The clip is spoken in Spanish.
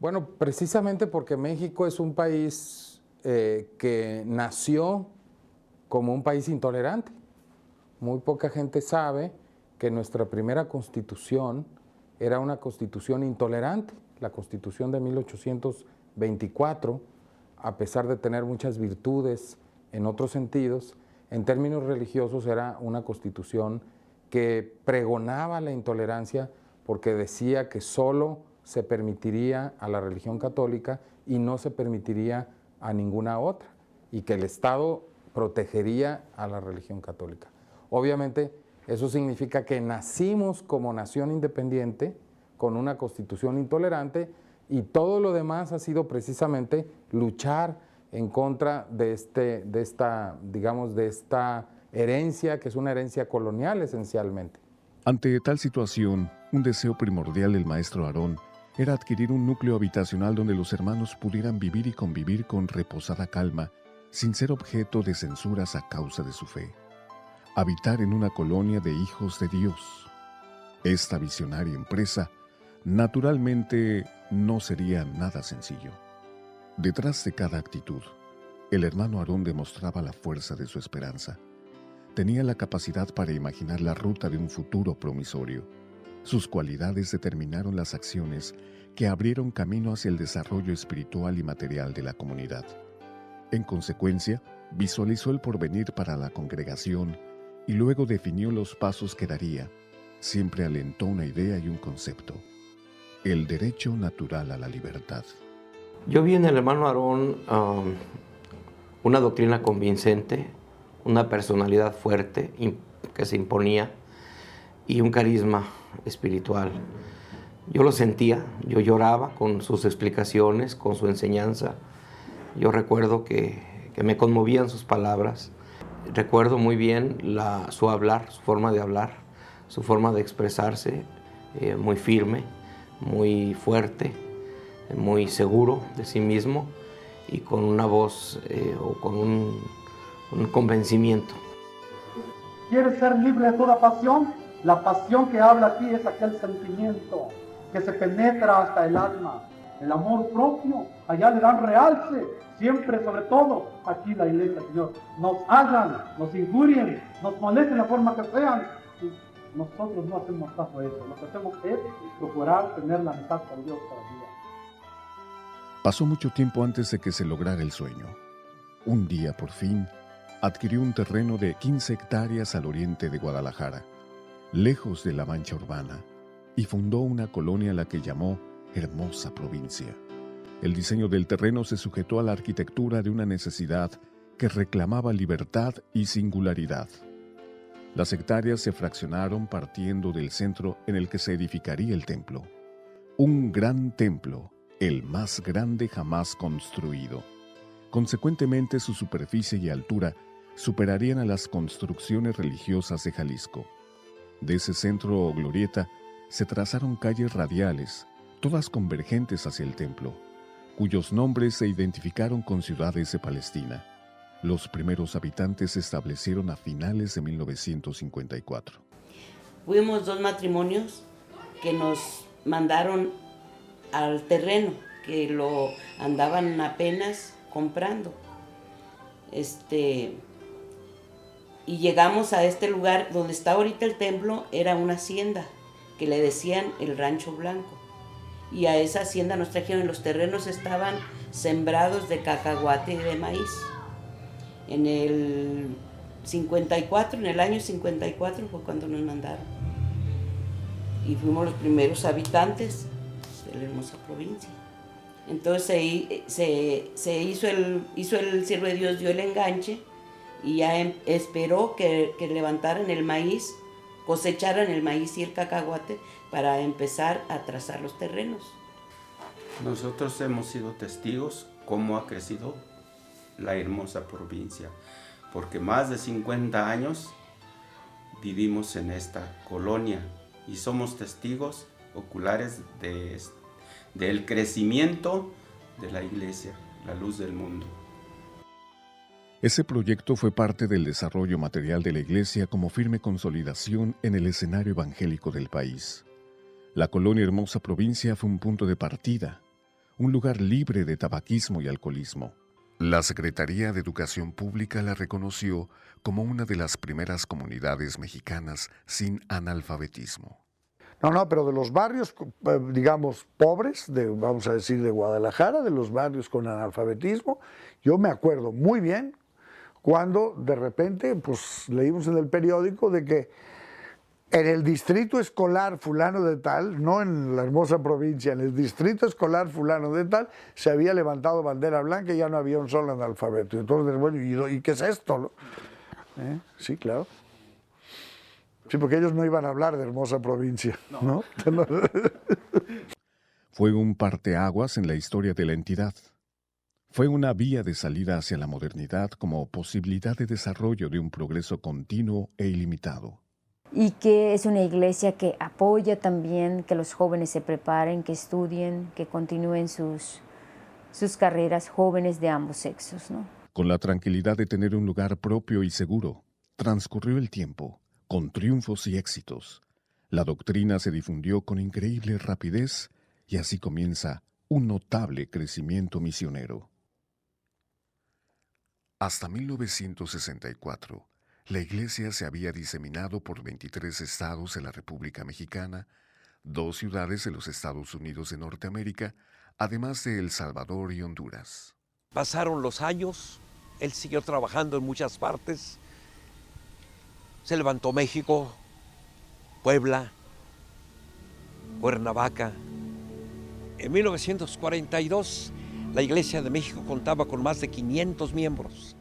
Bueno, precisamente porque México es un país que nació como un país intolerante. Muy poca gente sabe que nuestra primera constitución era una constitución intolerante. La constitución de 1824, a pesar de tener muchas virtudes en otros sentidos, en términos religiosos era una constitución que pregonaba la intolerancia porque decía que solo se permitiría a la religión católica y no se permitiría a ninguna otra, y que el Estado protegería a la religión católica. Obviamente, eso significa que nacimos como nación independiente, con una constitución intolerante, y todo lo demás ha sido precisamente luchar en contra de esta herencia, que es una herencia colonial esencialmente. Ante tal situación, un deseo primordial del maestro Aarón era adquirir un núcleo habitacional donde los hermanos pudieran vivir y convivir con reposada calma, sin ser objeto de censuras a causa de su fe. Habitar en una colonia de hijos de Dios. Esta visionaria empresa, naturalmente, no sería nada sencillo. Detrás de cada actitud, el hermano Aarón demostraba la fuerza de su esperanza. Tenía la capacidad para imaginar la ruta de un futuro promisorio. Sus cualidades determinaron las acciones que abrieron camino hacia el desarrollo espiritual y material de la comunidad. En consecuencia, visualizó el porvenir para la congregación y luego definió los pasos que daría. Siempre alentó una idea y un concepto: el derecho natural a la libertad. Yo vi en el hermano Aarón una doctrina convincente, una personalidad fuerte que se imponía y un carisma espiritual. Yo lo sentía, yo lloraba con sus explicaciones, con su enseñanza. Yo recuerdo que me conmovían sus palabras. Recuerdo muy bien su hablar, su forma de hablar, su forma de expresarse, muy firme, muy fuerte, muy seguro de sí mismo y con una voz o con un convencimiento. ¿Quieres ser libre de toda pasión? La pasión que habla aquí es aquel sentimiento que se penetra hasta el alma. El amor propio, allá le dan realce, siempre, sobre todo, aquí la iglesia, Señor. Nos hagan, nos injurien, nos molesten de la forma que sean. Nosotros no hacemos caso a eso. Lo que hacemos es procurar tener la amistad con Dios para vida. Pasó mucho tiempo antes de que se lograra el sueño. Un día, por fin, adquirió un terreno de 15 hectáreas al oriente de Guadalajara, lejos de la mancha urbana, y fundó una colonia a la que llamó Hermosa Provincia. El diseño del terreno se sujetó a la arquitectura de una necesidad que reclamaba libertad y singularidad. Las hectáreas se fraccionaron partiendo del centro en el que se edificaría el templo. Un gran templo, el más grande jamás construido. Consecuentemente, su superficie y altura superarían a las construcciones religiosas de Jalisco. De ese centro o glorieta se trazaron calles radiales, todas convergentes hacia el templo, cuyos nombres se identificaron con ciudades de Palestina. Los primeros habitantes se establecieron a finales de 1954. Fuimos 2 matrimonios que nos mandaron al terreno, que lo andaban apenas comprando. Y llegamos a este lugar donde está ahorita el templo. Era una hacienda que le decían el Rancho Blanco, y a esa hacienda nos trajeron. Los terrenos estaban sembrados de cacahuate y de maíz. En el año 54 fue cuando nos mandaron, y fuimos los primeros habitantes de la hermosa provincia. Entonces se hizo el siervo de Dios, dio el enganche, y ya esperó que levantaran el maíz, cosecharan el maíz y el cacahuate para empezar a trazar los terrenos. Nosotros hemos sido testigos cómo ha crecido la hermosa provincia, porque más de 50 años vivimos en esta colonia y somos testigos oculares del crecimiento de la iglesia, la luz del mundo. Ese proyecto fue parte del desarrollo material de la iglesia como firme consolidación en el escenario evangélico del país. La colonia Hermosa Provincia fue un punto de partida, un lugar libre de tabaquismo y alcoholismo. La Secretaría de Educación Pública la reconoció como una de las primeras comunidades mexicanas sin analfabetismo. No, pero de los barrios, digamos, pobres, vamos a decir de Guadalajara, de los barrios con analfabetismo, yo me acuerdo muy bien cuando de repente pues leímos en el periódico de que en el distrito escolar fulano de tal, no en la hermosa provincia, en el distrito escolar fulano de tal, se había levantado bandera blanca y ya no había un solo analfabeto. Entonces, bueno, ¿y qué es esto? Sí, claro. Sí, porque ellos no iban a hablar de hermosa provincia, ¿no? Fue un parteaguas en la historia de la entidad. Fue una vía de salida hacia la modernidad como posibilidad de desarrollo de un progreso continuo e ilimitado. Y que es una iglesia que apoya también que los jóvenes se preparen, que estudien, que continúen sus carreras, jóvenes de ambos sexos, ¿no? Con la tranquilidad de tener un lugar propio y seguro, transcurrió el tiempo, con triunfos y éxitos. La doctrina se difundió con increíble rapidez y así comienza un notable crecimiento misionero. Hasta 1964, la iglesia se había diseminado por 23 estados de la República Mexicana, 2 ciudades de los Estados Unidos de Norteamérica, además de El Salvador y Honduras. Pasaron los años, él siguió trabajando en muchas partes. Se levantó México, Puebla, Cuernavaca. En 1942, la Iglesia de México contaba con más de 500 miembros.